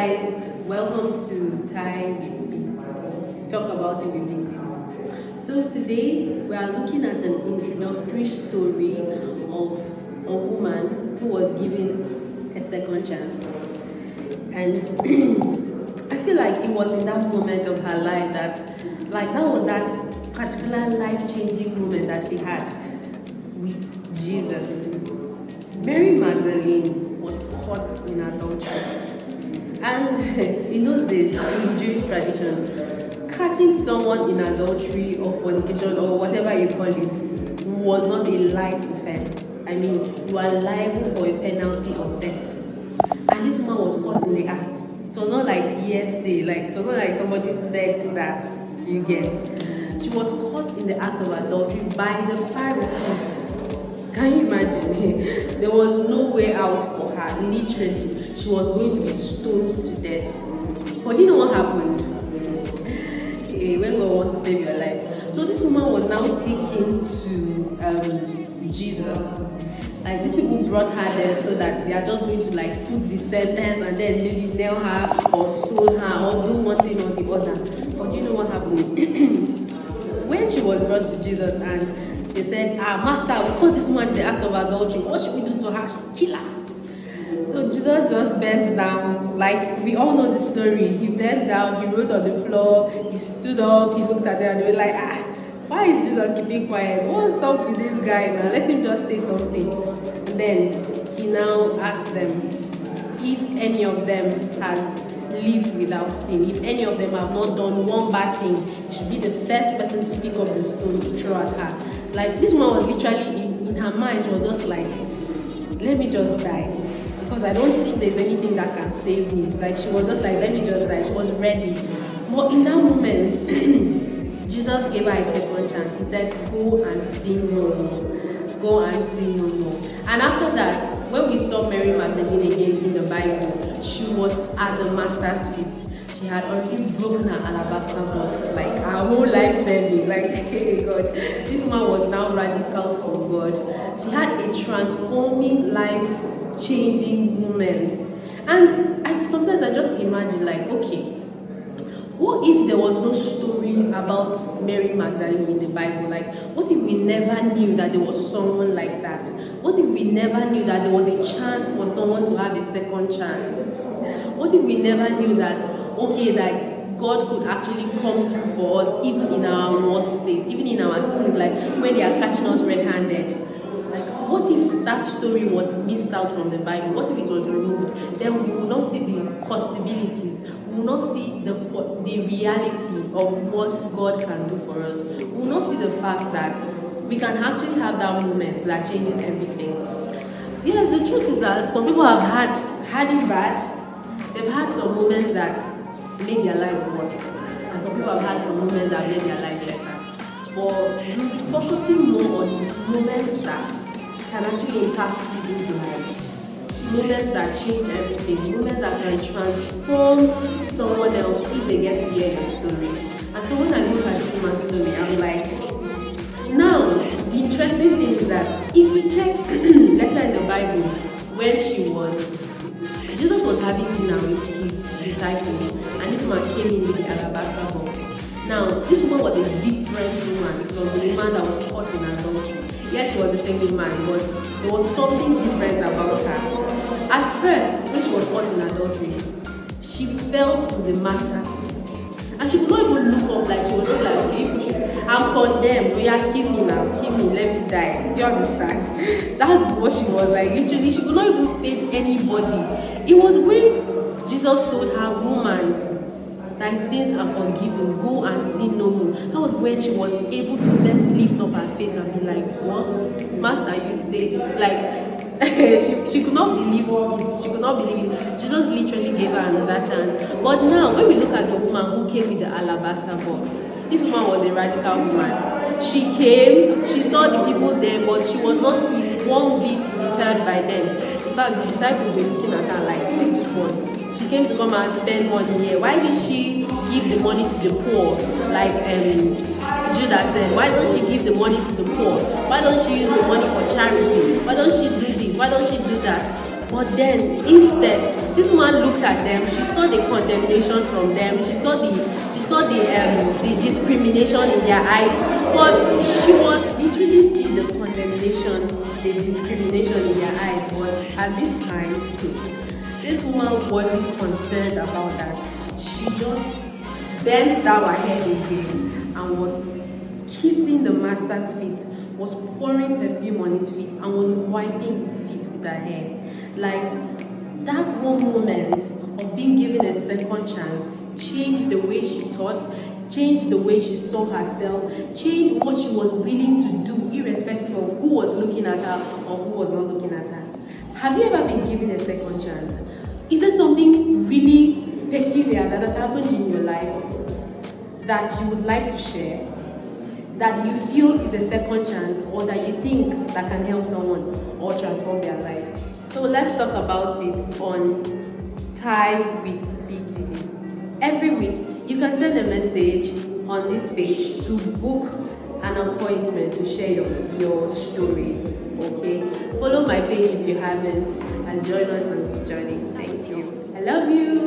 Hi, welcome to Time with Big People. Talk about it with Big People. So today we are looking at an introductory story of a woman who was given a second chance. And I feel like it was in that moment of her life that was that particular life-changing moment that she had with Jesus. Mary Magdalene was caught in adultery. And in those days, in the Jewish tradition, catching someone in adultery or fornication or whatever you call it was not a light offense. I mean, you are liable for a penalty of death. And this woman was caught in the act. It was not like yesterday, it was not like somebody said that you get. She was caught in the act of adultery by the Pharisees. Can you imagine? There was no way out for her. Literally, she was going to be stoned to death. But you know what happened? When God wants to save your life. So this woman was now taken to Jesus. Like these people brought her there so that they are just going to put the sentence and then maybe nail her or stone her or do one thing or the other. But you know what happened? When she was brought to Jesus and they said, Master, we caught this woman in the act of adultery. What should we do to her? Kill her. So Jesus just bent down. Like, we all know the story. He bent down, he wrote on the floor, he stood up, he looked at them and they were like, why is Jesus keeping quiet? What's up with this guy now? Let him just say something. And then he now asked them if any of them has lived without sin. If any of them have not done one bad thing, he should be the first person to pick up the stone to throw at her. Like, this woman was literally in her mind, she was just like, let me just die. Because I don't think there's anything that can save me. Like, she was just like, let me just die. She was ready. But in that moment, Jesus gave her a second chance. He said, go and sin no more. Go and sin no more. And after that, when we saw Mary Magdalene again in the Bible, she was at the master's feet. She had already broken her alabaster box, like her whole life sending. Like, hey God, this woman was now radical for God. She had a transforming, life-changing moment. And sometimes I just imagine, okay, what if there was no story about Mary Magdalene in the Bible? Like, what if we never knew that there was someone like that? What if we never knew that there was a chance for someone to have a second chance? What if we never knew that, okay, that God could actually come through for us even in our worst state, even in our sins, like when they are catching us red-handed? Like, what if that story was missed out from the Bible? What if it was removed? Then we will not see the possibilities. We will not see the reality of what God can do for us. We will not see the fact that we can actually have that moment that changes everything. Yes, the truth is that some people have had it bad. They've had some moments that made their life worse, and some people have had some moments that made their life better. But you're focusing more on moments that can actually impact people's lives. Moments that change everything, moments that can transform someone else if they get to hear your story. And so when I look at this man's story, I'm like, now, the interesting thing is that if we check later in the Bible, when Jesus was having dinner with his disciples, and this man came in with the alabaster box. Now, this woman was a different woman from the woman that was caught in adultery. Yes, she was the same woman, but there was something different about her. At first, when she was caught in adultery, she fell to the master's feet. And she could not even look up, like she was just like, okay, I'm condemned. We are kill me now, kill me, let me die. Do you understand? That's what she was like. Literally, she could not even face anybody. It was when Jesus told her, woman, thy sins are forgiven, go and sin no more. That was when she was able to first lift up her face and be like, what? Master, you say? Like, she could not believe it. She could not believe it. Jesus literally gave her another chance. But now, when we look at the woman who came with the alabaster box, this woman was a radical woman. She came, she saw the people there, but she was not in one bit deterred by them. In fact, the disciples were looking at her like, this one. She came to come and spend money here. Why did she give the money to the poor? Like Judas said, why don't she give the money to the poor? Why don't she use the money for charity? Why don't she do this? Why don't she do that? But then instead, this woman looked at them. She saw the condemnation from them. She saw the discrimination in their eyes. But she was literally see the condemnation, the discrimination in their eyes. But at this time, this woman wasn't concerned about that. She just bent down her head again and was kissing the master's feet, was pouring perfume on his feet, and was wiping his feet with her hair. Like, that one moment of being given a second chance changed the way she thought, changed the way she saw herself, changed what she was willing to do, irrespective of who was looking at her or who was not looking at her. Have you ever been given a second chance? Is there something really peculiar that has happened in your life that you would like to share, that you feel is a second chance, or that you think that can help someone or transform their lives? So let's talk about it on Time with Big Didi. Every week, you can send a message on this page to book an appointment to share your story. Okay? Follow my page if you haven't, and join us on this journey. Thank you. I love you.